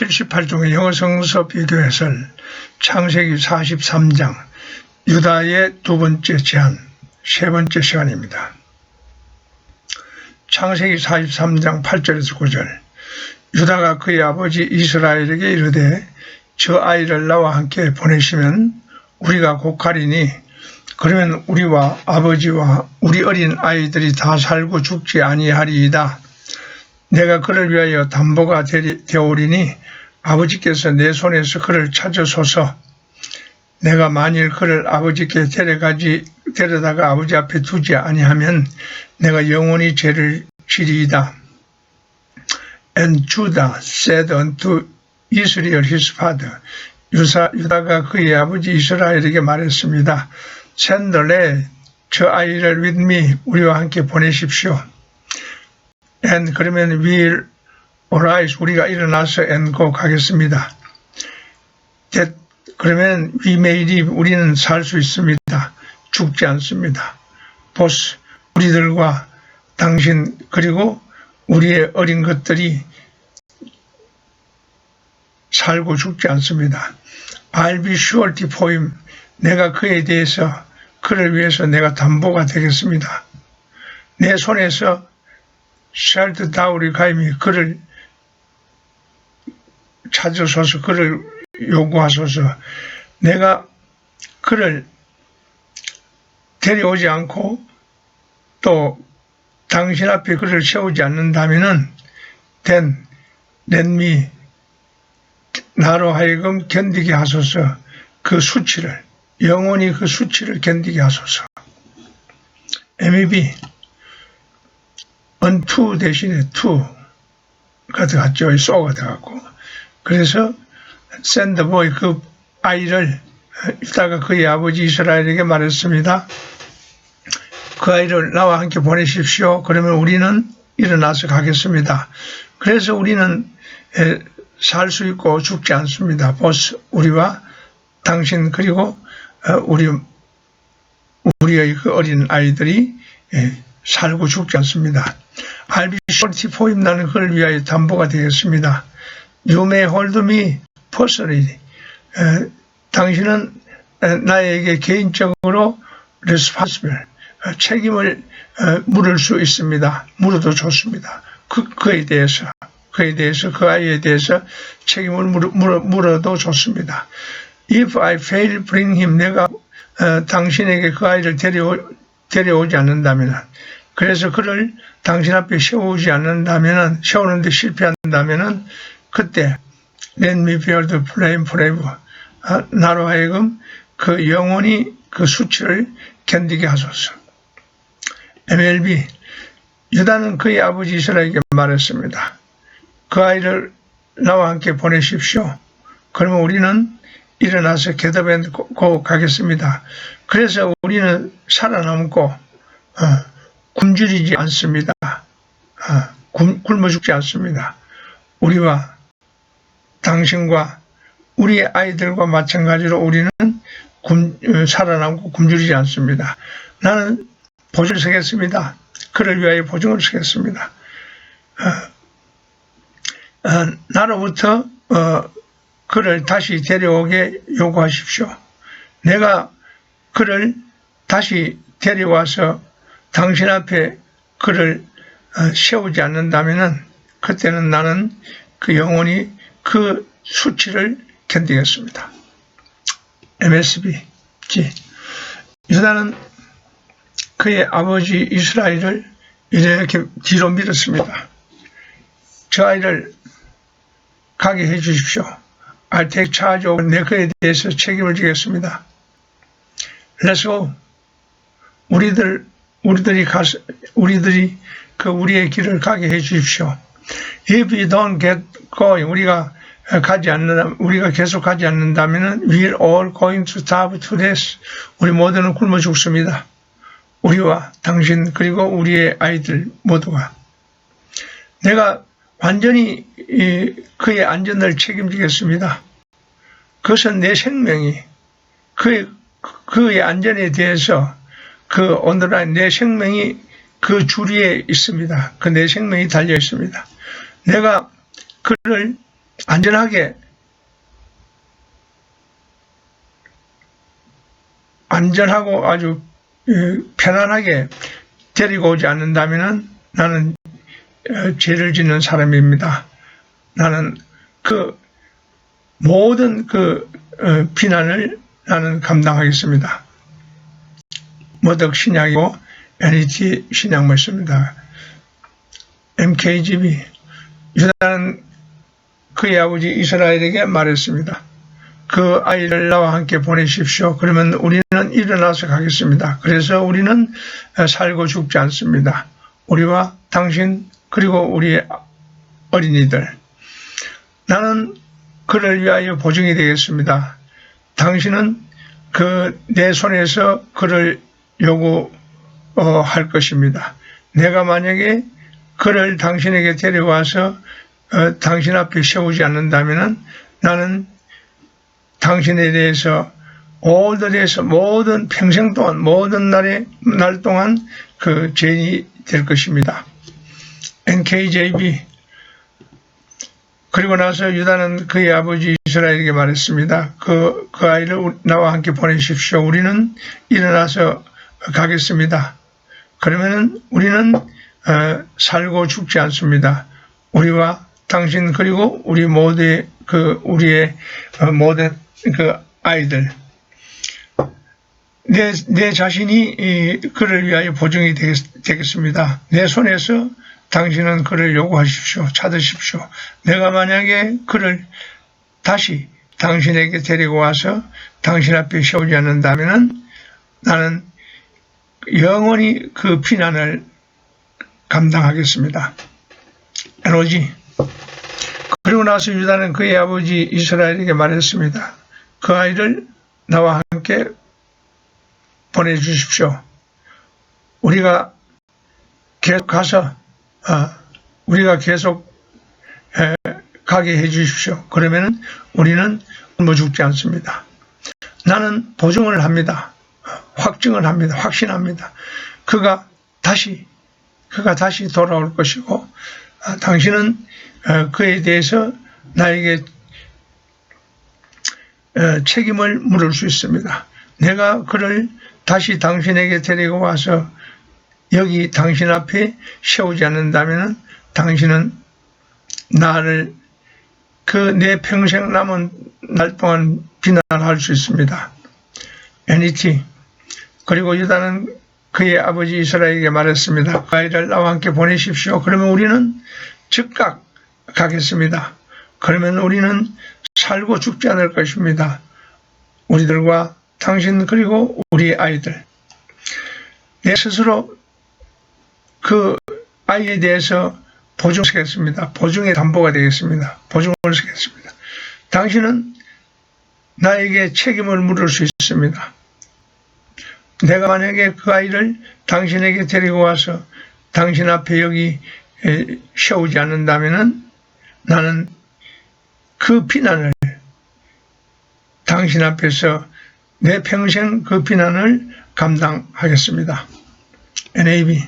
78종의 영어 성서 비교 해설 창세기 43장 유다의 두 번째 제안 세 번째 시간입니다. 창세기 43장 8절에서 9절 유다가 그의 아버지 이스라엘에게 이르되 저 아이를 나와 함께 보내시면 우리가 고칼이니 그러면 우리와 아버지와 우리 어린 아이들이 다 살고 죽지 아니하리이다. 내가 그를 위하여 담보가 되오리니 아버지께서 내 손에서 그를 찾으소서. 내가 만일 그를 아버지께 데려다가 아버지 앞에 두지 아니하면 내가 영원히 죄를 지리이다. And Judah said unto Israel his father, 유다가 그의 아버지 이스라엘에게 말했습니다. Send the lad, 저 아이를 with me, 우리와 함께 보내십시오. And 그러면 we'll arise, 우리가 일어나서 and go 가겠습니다. That 그러면 we may live, 우리는 살 수 있습니다. 죽지 않습니다. both 우리들과 당신 그리고 우리의 어린 것들이 살고 죽지 않습니다. I'll be surety for him, 내가 그에 대해서 그를 위해서 내가 담보가 되겠습니다. 내 손에서 샬드 다우리 가임이 그를 찾으소서, 그를 요구하소서. 내가 그를 데려오지 않고 또 당신 앞에 그를 세우지 않는다면은 then let me, 나로 하여금 견디게 하소서. 그 수치를, 영원히 그 수치를 견디게 하소서. MEB unto 대신에 to가 들어갔죠. so가 들어갔고. 그래서 send the boy, 그 아이를 유다가 그의 아버지 이스라엘에게 말했습니다. 그 아이를 나와 함께 보내십시오. 그러면 우리는 일어나서 가겠습니다. 그래서 우리는 살 수 있고 죽지 않습니다. 보스, 우리와 당신 그리고 우리의 그 어린 아이들이 살고 죽지 않습니다. I'll be surety for him, 나는 그를 위하여 담보가 되겠습니다. You may hold me personally, 당신은 나에게 개인적으로 responsible, 책임을 물을 수 있습니다. 물어도 좋습니다. 그에 대해서 그 아이에 대해서 책임을 물어도 좋습니다. If I fail bring him, 내가 당신에게 그 아이를 데려오지 않는다면, 그래서 그를 당신 앞에 세우지 않는다면, 세우는데 실패한다면 그때 let me bear the blame forever, 나로 하여금 그 영원히 그 수치를 견디게 하소서. MLB 유다는 그의 아버지 이스라엘에게 말했습니다. 그 아이를 나와 함께 보내십시오. 그러면 우리는 일어나서 겟업앤고 가겠습니다. 그래서 우리는 살아남고 굶주리지 않습니다. 굶어 죽지 않습니다. 우리와 당신과 우리의 아이들과 마찬가지로 우리는 살아남고 굶주리지 않습니다. 나는 보증을 서겠습니다. 그를 위하여 보증을 서겠습니다. 나로부터 그를 다시 데려오게 요구하십시오. 내가 그를 다시 데려와서 당신 앞에 그를 세우지 않는다면 그때는 나는 그 영원히 그 수치를 견디겠습니다. MSB G. 유다는 그의 아버지 이스라엘을 이렇게 뒤로 밀었습니다. 저 아이를 가게 해 주십시오. I'll take charge of, 내 그에 대해서 책임을 지겠습니다. Let's go. 우리들이 우리의 길을 가게 해 주십시오. If we don't get going, 우리가 계속 가지 않는다면 we're all going to starve to death. 우리 모두는 굶어 죽습니다. 우리와 당신 그리고 우리의 아이들 모두가. 내가 완전히 그의 안전을 책임지겠습니다. 그것은 내 생명이 그의 안전에 대해서 오늘날 내 생명이 그 줄 위에 있습니다. 그 내 생명이 달려 있습니다. 내가 그를 안전하고 아주 편안하게 데리고 오지 않는다면 나는 죄를 짓는 사람입니다. 나는 그 모든 비난을 나는 감당하겠습니다. 모덕 신약이고 NET 신약 말씀입니다. MKGB 유다는 그의 아버지 이스라엘에게 말했습니다. 그 아이를 나와 함께 보내십시오. 그러면 우리는 일어나서 가겠습니다. 그래서 우리는 살고 죽지 않습니다. 우리와 당신 그리고 우리 어린이들. 나는 그를 위하여 보증이 되겠습니다. 당신은 내 손에서 그를 요구할 것입니다. 내가 만약에 그를 당신에게 데려와서 당신 앞에 세우지 않는다면 나는 당신에 대해서 모든 평생 동안 모든 날 동안 그 죄인이 될 것입니다. NKJV. 그리고 나서 유다는 그의 아버지 이스라엘에게 말했습니다. 그 아이를 나와 함께 보내십시오. 우리는 일어나서 가겠습니다. 그러면은 우리는 살고 죽지 않습니다. 우리와 당신 그리고 우리 모두의 우리의 모든 아이들. 내 자신이 그를 위하여 보증이 되겠습니다. 내 손에서 당신은 그를 요구하십시오. 찾으십시오. 내가 만약에 그를 다시 당신에게 데리고 와서 당신 앞에 세우지 않는다면 나는 영원히 그 비난을 감당하겠습니다. NOG. 그리고 나서 유다는 그의 아버지 이스라엘에게 말했습니다. 그 아이를 나와 함께 보내주십시오. 우리가 계속 가서 우리가 계속 가게 해주십시오. 그러면 우리는 굶어 죽지 않습니다. 나는 보증을 합니다. 확증을 합니다. 확신합니다. 그가 다시 돌아올 것이고 당신은 그에 대해서 나에게 책임을 물을 수 있습니다. 내가 그를 다시 당신에게 데리고 와서 여기 당신 앞에 세우지 않는다면 당신은 나를 내 평생 남은 날 동안 비난할 수 있습니다. NET. 그리고 유다는 그의 아버지 이스라엘에게 말했습니다. 그 아이를 나와 함께 보내십시오. 그러면 우리는 즉각 가겠습니다. 그러면 우리는 살고 죽지 않을 것입니다. 우리들과 당신 그리고 우리 아이들. 내 스스로 그 아이에 대해서 보증하겠습니다. 보증의 담보가 되겠습니다. 보증을 쓰겠습니다. 당신은 나에게 책임을 물을 수 있습니다. 내가 만약에 그 아이를 당신에게 데리고 와서 당신 앞에 여기 세우지 않는다면 나는 그 비난을 당신 앞에서 내 평생 그 비난을 감당하겠습니다. NAB.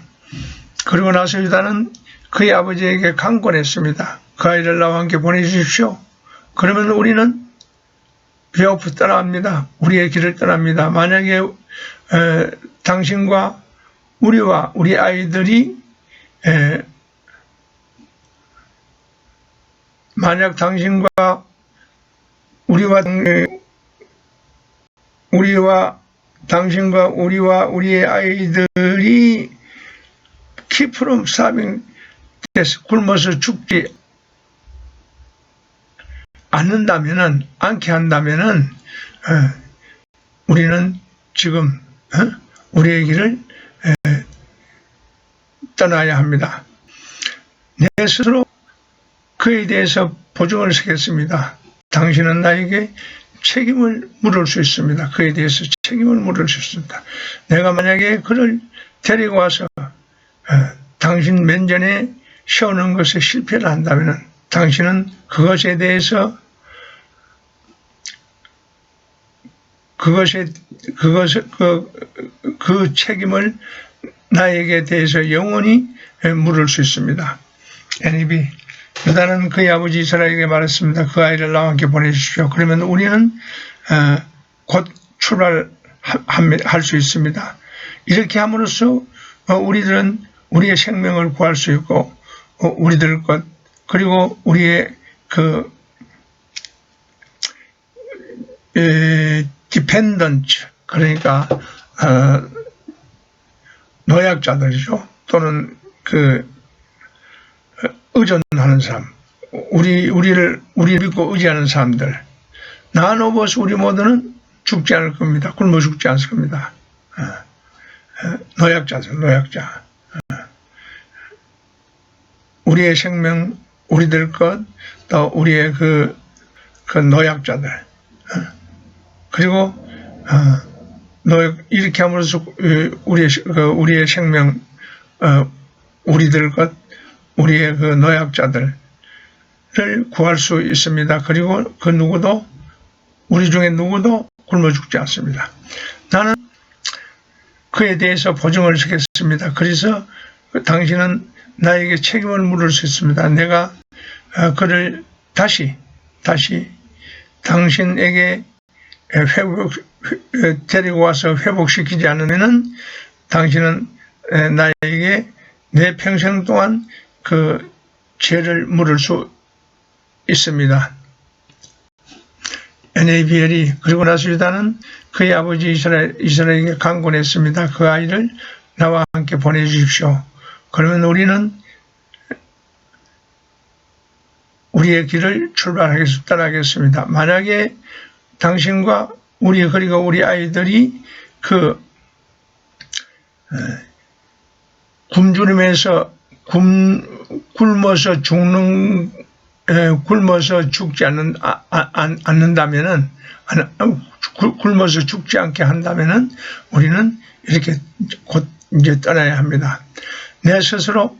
그리고 나서 유다는 그의 아버지에게 강권했습니다. 그 아이를 나와 함께 보내주십시오. 그러면 우리는 베어프 떠납니다. 우리의 길을 떠납니다. 만약에 당신과 우리와 우리 아이들이 만약 당신과 당신과 우리와 우리의 아이들이 keep from starving 굶어서 죽지 않게 한다면은 우리는 지금 우리의 길을 떠나야 합니다. 내 스스로 그에 대해서 보증을 서겠습니다. 당신은 나에게 책임을 물을 수 있습니다. 그에 대해서 책임을 물을 수 있습니다. 내가 만약에 그를 데리고 와서 당신 면전에 세우는 것에 실패를 한다면 당신은 그것에 대해서 그 책임을 나에게 대해서 영원히 물을 수 있습니다. NEB. 유다는 그의 아버지 이스라엘에게 말했습니다. 그 아이를 나와 함께 보내주십시오. 그러면 우리는 곧 출발할 수 있습니다. 이렇게 함으로써 우리들은 우리의 생명을 구할 수 있고 우리들 것 그리고 우리의 그 디펜던트 그러니까 노약자들이죠. 또는 그 의존하는 사람, 우리를 믿고 의지하는 사람들, 나노버스 우리 모두는 죽지 않을 겁니다. 굶어 죽지 않을 겁니다. 노약자죠, 노약자. 우리의 생명, 우리들 것, 또 우리의 그 노약자들. 그리고 이렇게 함으로써 우리의 생명, 우리들 것, 우리의 그 노약자들을 구할 수 있습니다. 그리고 그 누구도 우리 중에 누구도 굶어 죽지 않습니다. 나는 그에 대해서 보증을 서겠습니다. 그래서 당신은 나에게 책임을 물을 수 있습니다. 내가 그를 다시 당신에게 데리고 와서 회복시키지 않으면은 당신은 나에게 내 평생 동안 그 죄를 물을 수 있습니다. NABL이 그리고 나서 유다는 그의 아버지 이스라엘에게 강권했습니다. 그 아이를 나와 함께 보내주십시오. 그러면 우리는 우리의 길을 떠나겠습니다. 만약에 당신과 그리고 우리 아이들이 그 굶주림에서 굶어서 죽지 않는다면은 굶어서 죽지 않게 한다면은 우리는 이렇게 곧 이제 떠나야 합니다. 내 스스로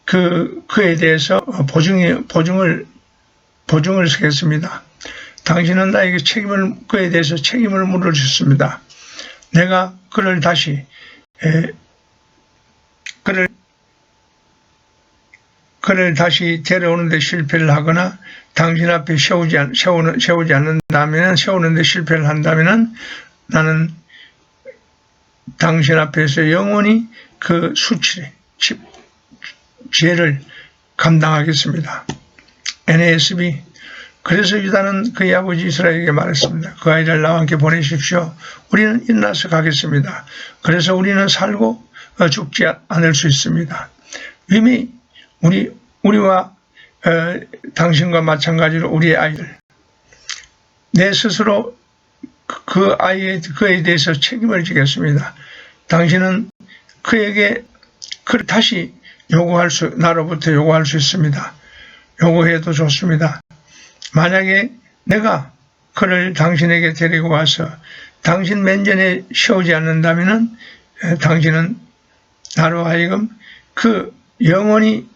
그에 대해서 보증을 서겠습니다. 당신은 나에게 그에 대해서 책임을 물을 수 있습니다. 내가 그를 다시 데려오는데 실패를 하거나 당신 앞에 세우지 않는다면 세우는데 실패를 한다면 나는 당신 앞에서 영원히 그 죄를 감당하겠습니다. NASB 그래서 유다는 그의 아버지 이스라엘에게 말했습니다. 그 아이를 나와 함께 보내십시오. 우리는 일어나서 가겠습니다. 그래서 우리는 살고 죽지 않을 수 있습니다. 이미 우리와 당신과 마찬가지로 우리의 아이들 내 스스로 그에 대해서 책임을 지겠습니다. 당신은 그에게 그를 다시 나로부터 요구할 수 있습니다. 요구해도 좋습니다. 만약에 내가 그를 당신에게 데리고 와서 당신 면전에 세우지 않는다면 당신은 나로 하여금 영원히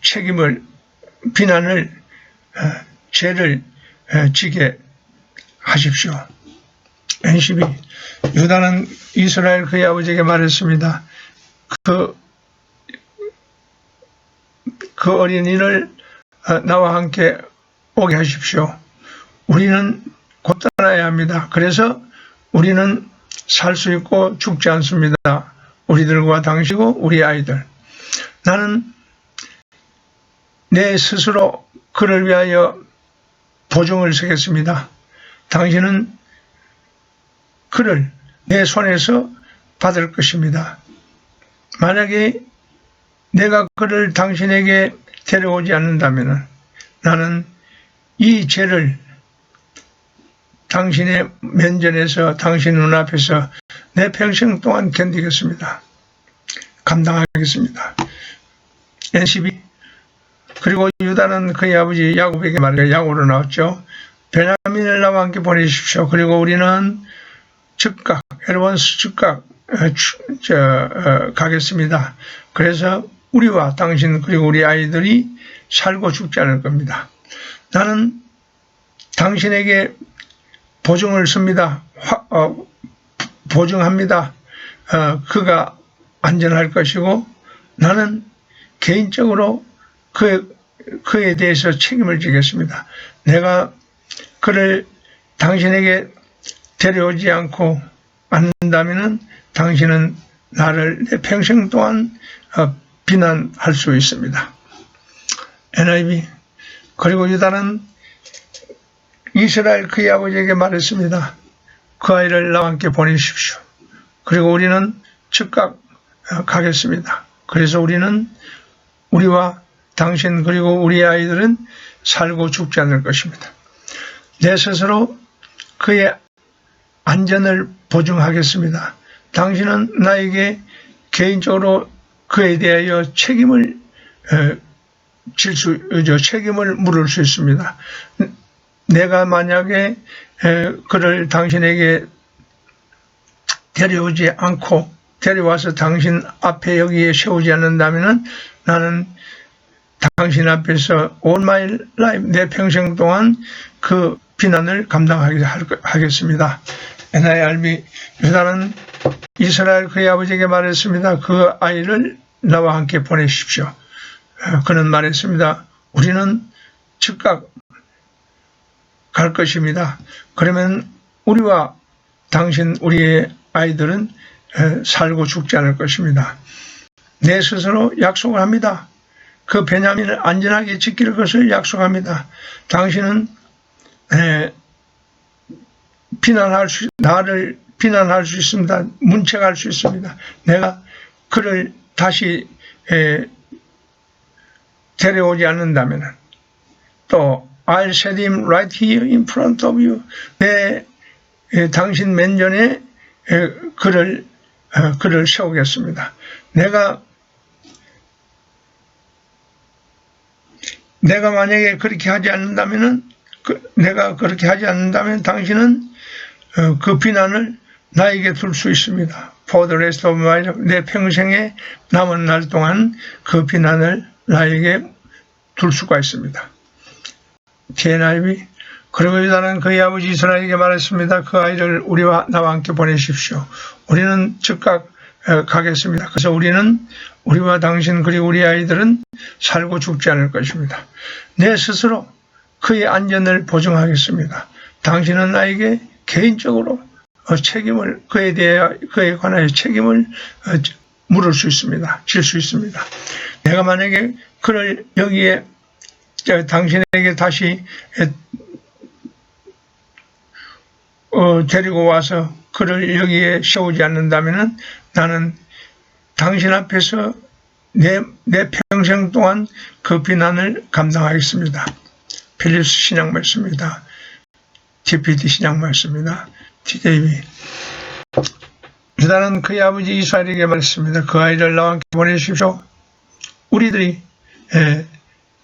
책임을 비난을 죄를 지게 하십시오. NCB 유다는 이스라엘 그의 아버지에게 말했습니다. 그 어린이를 나와 함께 오게 하십시오. 우리는 곧 떠나야 합니다. 그래서 우리는 살 수 있고 죽지 않습니다. 우리들과 당신이고 우리 아이들. 나는 내 스스로 그를 위하여 보증을 서겠습니다. 당신은 그를 내 손에서 받을 것입니다. 만약에 내가 그를 당신에게 데려오지 않는다면 나는 이 죄를 당신의 면전에서 당신 눈앞에서 내 평생 동안 견디겠습니다. 감당하겠습니다. NCB 그리고 유다는 그의 아버지 야곱에게 말해 야곱으로 나왔죠. 베냐민을 나와 함께 보내십시오. 그리고 우리는 즉각 가겠습니다. 그래서 우리와 당신 그리고 우리 아이들이 살고 죽지 않을 겁니다. 나는 당신에게 보증을 씁니다. 보증합니다. 그가 안전할 것이고 나는 개인적으로 그에 대해서 책임을 지겠습니다. 내가 그를 당신에게 데려오지 않고 않는다면 당신은 나를 내 평생 동안 비난할 수 있습니다. NIV. 그리고 유다는 이스라엘 그의 아버지에게 말했습니다. 그 아이를 나와 함께 보내십시오. 그리고 우리는 즉각 가겠습니다. 그래서 우리는 우리와 당신 그리고 우리 아이들은 살고 죽지 않을 것입니다. 내 스스로 그의 안전을 보증하겠습니다. 당신은 나에게 개인적으로 그에 대하여 책임을 물을 수 있습니다. 내가 만약에 그를 당신에게 데려오지 않고 데려와서 당신 앞에 여기에 세우지 않는다면 나는 당신 앞에서 all my life, 내 평생 동안 그 비난을 감당하겠습니다. NIRB. 유다는 이스라엘 그의 아버지에게 말했습니다. 그 아이를 나와 함께 보내십시오. 그는 말했습니다. 우리는 즉각 갈 것입니다. 그러면 우리와 당신 우리의 아이들은 살고 죽지 않을 것입니다. 내 스스로 약속을 합니다. 그 베냐민을 안전하게 지킬 것을 약속합니다. 당신은 나를 비난할 수 있습니다. 문책할 수 있습니다. 내가 그를 다시 데려오지 않는다면 또 I'll set him right here in front of you. 당신 맨전에 그를 세우겠습니다. 내가 만약에 그렇게 하지 않는다면 당신은 그 비난을 나에게 둘 수 있습니다. For the rest of my life, 내 평생에 남은 날 동안 그 비난을 나에게 둘 수가 있습니다. TNIB. 그리고 유다는 그의 아버지 이스라엘에게 말했습니다. 그 아이를 우리와 나와 함께 보내십시오. 우리는 즉각 가겠습니다. 그래서 우리와 당신 그리고 우리 아이들은 살고 죽지 않을 것입니다. 내 스스로 그의 안전을 보증하겠습니다. 당신은 나에게 개인적으로 그에 관하여 책임을 물을 수 있습니다. 질 수 있습니다. 내가 만약에 그를 여기에 당신에게 다시 데리고 와서 그를 여기에 세우지 않는다면 나는 당신 앞에서 내 평생 동안 그 비난을 감당하겠습니다. 필립스 신약 말씀입니다. TPT 신약 말씀입니다. TJB. 유다는 그의 아버지 이스라엘에게 말했습니다. 그 아이를 나와 함께 보내십시오. 우리들이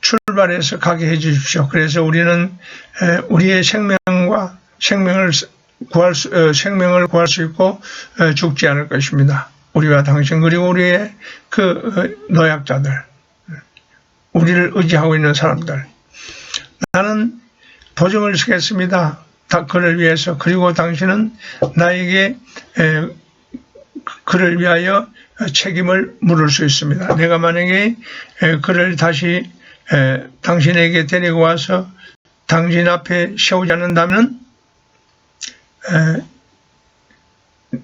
출발해서 가게 해주십시오. 그래서 우리는 우리의 생명을 구할 수 있고 죽지 않을 것입니다. 우리와 당신 그리고 우리의 그 노약자들, 우리를 의지하고 있는 사람들. 나는 보증을 서겠습니다. 그를 위해서. 그리고 당신은 나에게 그를 위하여 책임을 물을 수 있습니다. 내가 만약에 그를 다시 당신에게 데리고 와서 당신 앞에 세우지 않는다면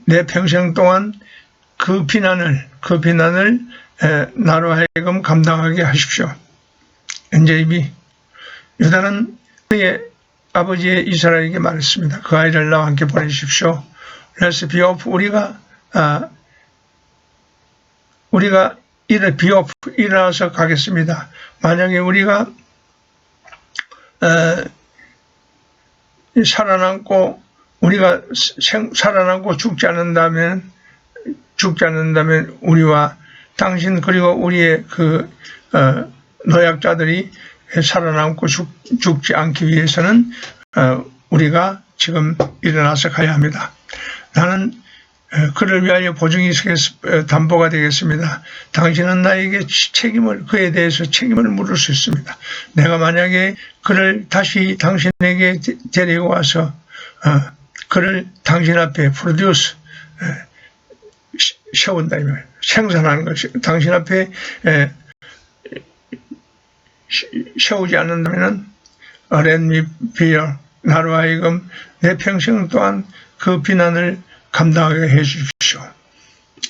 내 평생 동안 그 비난을 나로 하여금 감당하게 하십시오. NJB. 유다는 그의 아버지의 이스라엘에게 말했습니다. 그 아이를 나와 함께 보내십시오. Let's be off. 우리가 일어나서 가겠습니다. 만약에 우리가 살아남고 죽지 않는다면 우리와 당신 그리고 우리의 그 노약자들이 살아남고 죽지 않기 위해서는 우리가 지금 일어나서 가야 합니다. 나는 그를 위하여 보증이 담보가 되겠습니다. 당신은 나에게 그에 대해서 책임을 물을 수 있습니다. 내가 만약에 그를 다시 당신에게 데리고 와서 그를 당신 앞에 세운다, 생산하는 것이 당신 앞에 세우지 않는다면 let me bear, 나로 하여금 내 평생 동안 그 비난을 감당하게 해 주십시오.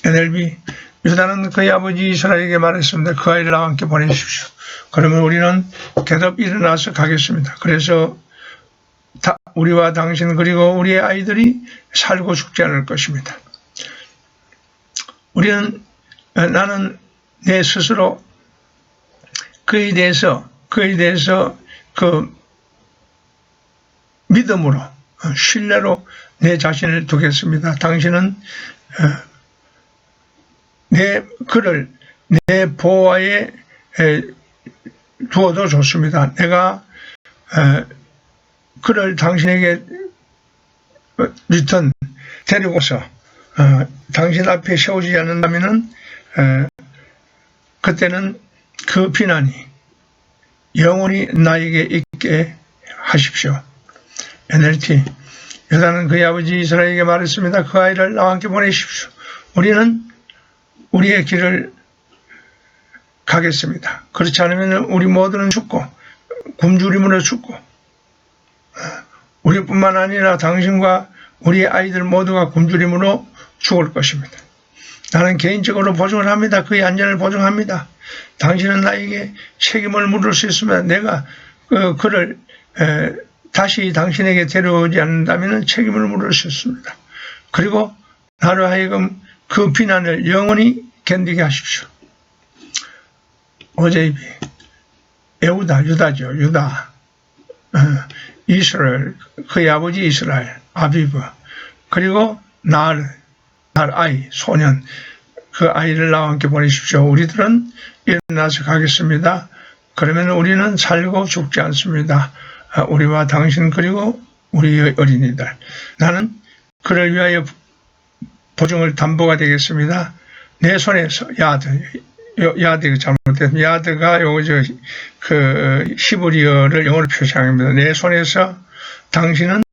NLB, 유다는 그의 아버지 이스라엘에게 말했습니다. 그 아이를 나와 함께 보내십시오. 그러면 우리는 계속 일어나서 가겠습니다. 그래서 우리와 당신 그리고 우리의 아이들이 살고 죽지 않을 것입니다. 나는 내 스스로 그에 대해서 그 믿음으로, 신뢰로 내 자신을 두겠습니다. 당신은 그를 내 보호하에 두어도 좋습니다. 내가 그를 당신에게 리턴 데리고서 당신 앞에 세우지 않는다면 그때는 그 비난이 영원히 나에게 있게 하십시오. NLT, 유다는 그의 아버지 이스라엘에게 말했습니다. 그 아이를 나와 함께 보내십시오. 우리는 우리의 길을 가겠습니다. 그렇지 않으면 우리 모두는 죽고 굶주림으로 죽고 우리뿐만 아니라 당신과 우리의 아이들 모두가 굶주림으로 죽을 것입니다. 나는 개인적으로 보증을 합니다. 그의 안전을 보증합니다. 당신은 나에게 책임을 물을 수 있습니다. 내가 그를 다시 당신에게 데려오지 않는다면 책임을 물을 수 있습니다. 그리고 나로 하여금 그 비난을 영원히 견디게 하십시오. OJB, 유다죠. 유다. 이스라엘, 그의 아버지 이스라엘, 아비브, 그리고 아이, 소년, 그 아이를 나와 함께 보내십시오. 우리들은 일어나서 가겠습니다. 그러면 우리는 살고 죽지 않습니다. 우리와 당신 그리고 우리의 어린이들. 나는 그를 위하여 보증을 담보가 되겠습니다. 내 손에서 야드가 잘못됐습니다. 야드가 히브리어를 영어로 표시합니다. 내 손에서 당신은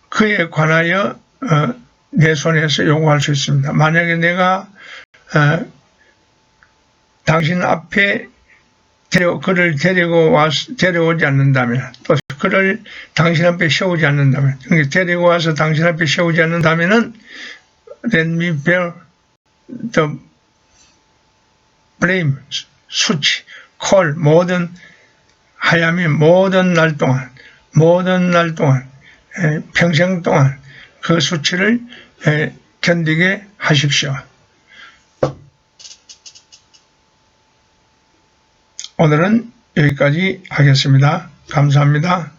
그에 관하여 내 손에서 요구할 수 있습니다. 만약에 내가 당신 앞에 그를 데려오지 않는다면, 또 그를 당신 앞에 세우지 않는다면, 데리고 와서 당신 앞에 세우지 않는다면은 let me bear the blame, 수치, 콜, 하야미 모든 날 동안, 평생 동안 그 수치를 견디게 하십시오. 오늘은 여기까지 하겠습니다. 감사합니다.